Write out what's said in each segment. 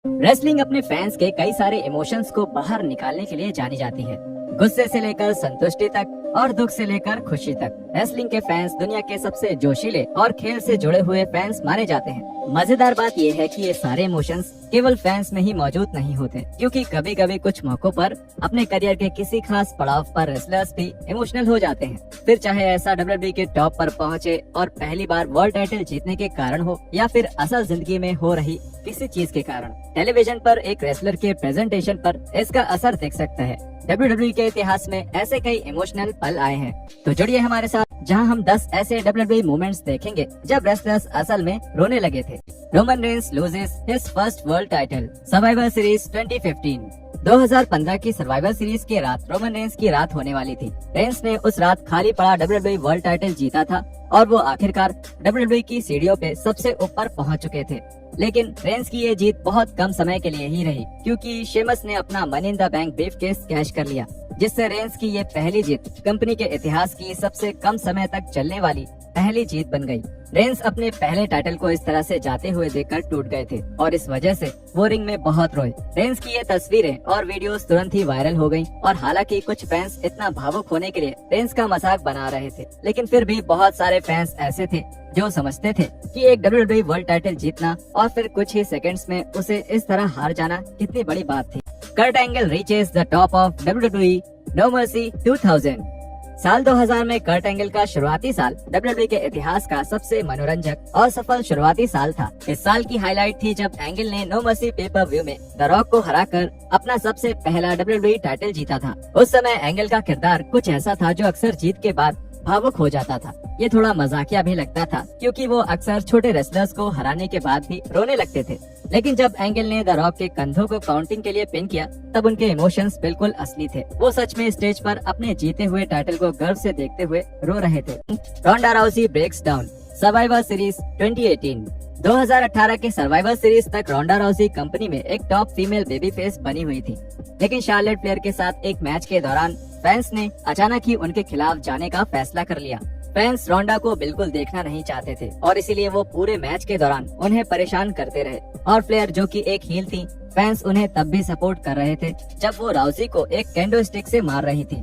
Wrestling अपने fans के कई सारे इमोशंस को बाहर निकालने के लिए जानी जाती है। गुस्से से लेकर संतुष्टि तक और दुख से लेकर खुशी तक रेसलिंग के फैंस दुनिया के सबसे जोशीले और खेल से जुड़े हुए फैंस माने जाते हैं। मजेदार बात यह है कि ये सारे इमोशंस केवल फैंस में ही मौजूद नहीं होते, क्योंकि कभी कभी कुछ मौकों पर अपने करियर के किसी खास पड़ाव पर रेसलर्स भी इमोशनल हो जाते हैं। फिर चाहे ऐसा डब्ल्यूडब्ल्यूई के टॉप पर पहुंचे और पहली बार वर्ल्ड टाइटल जीतने के कारण हो, या फिर असल जिंदगी में हो रही किसी चीज के कारण। टेलीविजन पर एक रेसलर के प्रेजेंटेशन पर इसका असर दिख सकता है। डब्ल्यूडब्ल्यूई के इतिहास में ऐसे कई इमोशनल पल आए हैं, तो जुड़िए हमारे साथ, जहां हम 10 ऐसे डब्ल्यूडब्ल्यूई मोमेंट्स देखेंगे जब रेसलर्स असल में रोने लगे थे। Roman Reigns loses his first world title. Survivor series 2015। 2015 की सर्वाइवर सीरीज की रात रोमन रेंस की रात होने वाली थी। रेंस ने उस रात खाली पड़ा डब्ल्यूडब्ल्यूई वर्ल्ड टाइटल जीता था और वो आखिरकार डब्ल्यूडब्ल्यूई की सीढ़ियों पे सबसे ऊपर पहुंच चुके थे। लेकिन रेंस की ये जीत बहुत कम समय के लिए ही रही, क्योंकि शेमस ने अपना money in the bank briefcase cash कर लिया, जिससे रेंस की ये पहली जीत कंपनी के इतिहास की सबसे कम समय तक चलने वाली पहली जीत बन गई। रेंस अपने पहले टाइटल को इस तरह से जाते हुए देखकर टूट गए थे और इस वजह से वो रिंग में बहुत रोए। रेंस की ये तस्वीरें और वीडियोस तुरंत ही वायरल हो गईं और हालांकि कुछ फैंस इतना भावुक होने के लिए रेंस का मजाक बना रहे थे, लेकिन फिर भी बहुत सारे फैंस ऐसे थे जो समझते थे कि एक डब्ल्यूडब्ल्यूई वर्ल्ड टाइटल जीतना और फिर कुछ ही सेकंड्स में उसे इस तरह हार जाना कितनी बड़ी बात थी। Kurt Angle reaches the top of WWE No Mercy 2000। साल 2000 में कर्ट एंगल का शुरुआती साल डब्ल्यूडब्ल्यूई के इतिहास का सबसे मनोरंजक और सफल शुरुआती साल था। इस साल की हाईलाइट थी जब एंगल ने नो मर्सी पेपर व्यू में द रॉक को हराकर अपना सबसे पहला डब्ल्यूडब्ल्यूई टाइटल जीता था। उस समय एंगल का किरदार कुछ ऐसा था जो अक्सर जीत के बाद भावुक हो जाता था। ये थोड़ा मजाकिया भी लगता था, क्योंकि वो अक्सर छोटे रेसलर्स को हराने के बाद भी रोने लगते थे। लेकिन जब एंगल ने द रॉक के कंधों को काउंटिंग के लिए पिन किया, तब उनके इमोशंस बिल्कुल असली थे। वो सच में स्टेज पर अपने जीते हुए टाइटल को गर्व से देखते हुए रो रहे थे। रोंडा राउसी ब्रेक्स डाउन। Survivor series 2018। 2018 के सर्वाइवर सीरीज तक रोंडा राउसी कंपनी में एक टॉप फीमेल बेबी फेस बनी हुई थी, लेकिन शार्लेट फ्लेयर के साथ एक मैच के दौरान फैंस ने अचानक ही उनके खिलाफ जाने का फैसला कर लिया। फैंस रोंडा को बिल्कुल देखना नहीं चाहते थे और इसीलिए वो पूरे मैच के दौरान उन्हें परेशान करते रहे। और फ्लेयर, जो कि एक हील थी, फैंस उन्हें तब भी सपोर्ट कर रहे थे जब वो राउसी को एक कैंडो स्टिक से मार रही थी।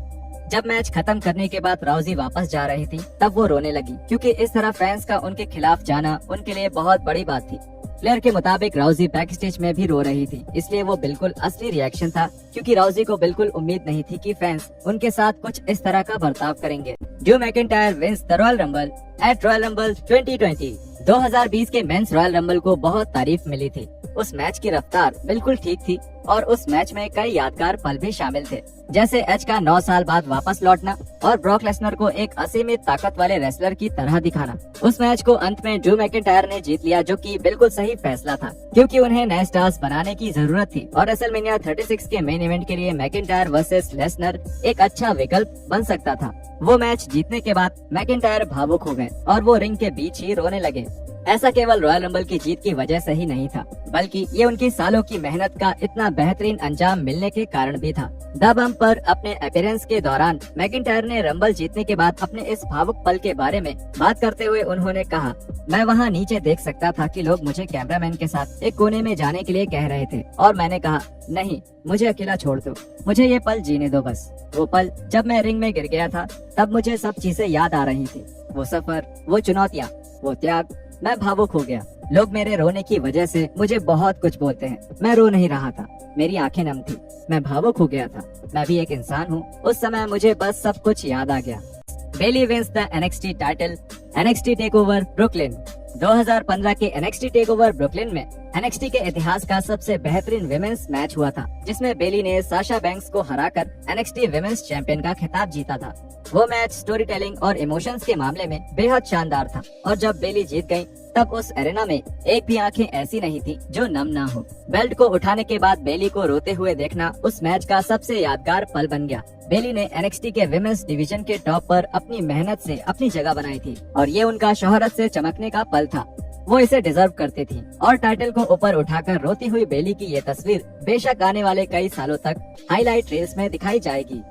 जब मैच खत्म करने के बाद राउसी वापस जा रही थी, तब वो रोने लगी, क्योंकि इस तरह फैंस का उनके खिलाफ जाना उनके लिए बहुत बड़ी बात थी। फ्लेयर के मुताबिक राउसी बैक स्टेज में भी रो रही थी, इसलिए वो बिल्कुल असली रिएक्शन था, क्योंकि राउसी को बिल्कुल उम्मीद नहीं थी कि फैंस उनके साथ कुछ इस तरह का बर्ताव करेंगे। Drew McIntyre wins the Royal Rumble at Royal Rumble 2020। 2020 के मेंस रॉयल रंबल को बहुत तारीफ मिली थी। उस मैच की रफ्तार बिल्कुल ठीक थी और उस मैच में कई यादगार पल भी शामिल थे, जैसे एज का 9 साल बाद वापस लौटना और ब्रॉक लेसनर को एक असीमित ताकत वाले रेसलर की तरह दिखाना। उस मैच को अंत में ड्रू मैकिंटायर ने जीत लिया, जो कि बिल्कुल सही फैसला था, क्योंकि उन्हें नए स्टार्स बनाने की जरूरत थी और रेसलमेनिया 36 के मेन इवेंट के लिए मैकिंटायर वर्सेस लेसनर एक अच्छा विकल्प बन सकता था। वो मैच जीतने के बाद मैकिंटायर भावुक हो गए और वो रिंग के बीच ही रोने लगे। ऐसा केवल रॉयल रंबल की जीत की वजह से ही नहीं था, बल्कि ये उनकी सालों की मेहनत का इतना बेहतरीन अंजाम मिलने के कारण भी था। द बम्प पर अपने अपीयरेंस के दौरान मैकिंटायर ने रंबल जीतने के बाद अपने इस भावुक पल के बारे में बात करते हुए उन्होंने कहा, मैं वहाँ नीचे देख सकता था कि लोग मुझे कैमरामैन के साथ एक कोने में जाने के लिए कह रहे थे और मैंने कहा, नहीं, मुझे अकेला छोड़ दो, मुझे ये पल जीने दो बस। वो पल जब मैं रिंग में गिर गया था, तब मुझे सब चीजें याद आ रही थी, वो सफर, वो चुनौतियाँ, वो त्याग। मैं भावुक हो गया। लोग मेरे रोने की वजह से मुझे बहुत कुछ बोलते हैं, मैं रो नहीं रहा था, मेरी आंखें नम थी, मैं भावुक हो गया था, मैं भी एक इंसान हूँ। उस समय मुझे बस सब कुछ याद आ गया। Bayley wins the NXT title. NXT TakeOver Brooklyn. 2015 के NXT टेकओवर ब्रुकलिन में NXT के इतिहास का सबसे बेहतरीन विमेंस मैच हुआ था, जिसमें बेली ने साशा बैंक्स को हराकर NXT विमेंस चैंपियन का खिताब जीता था। वो मैच स्टोरी टेलिंग और इमोशंस के मामले में बेहद शानदार था और जब बेली जीत गई, तब उस एरेना में एक भी आंखें ऐसी नहीं थी जो नम ना हो। बेल्ट को उठाने के बाद बेली को रोते हुए देखना उस मैच का सबसे यादगार पल बन गया। बेली ने NXT के विमेंस डिवीजन के टॉप पर अपनी मेहनत से अपनी जगह बनाई थी और ये उनका शोहरत से चमकने का पल था। वो इसे डिजर्व करती थी और टाइटल को ऊपर उठाकर रोती हुई बेली की ये तस्वीर बेशक आने वाले कई सालों तक हाईलाइट रील्स में दिखाई जाएगी।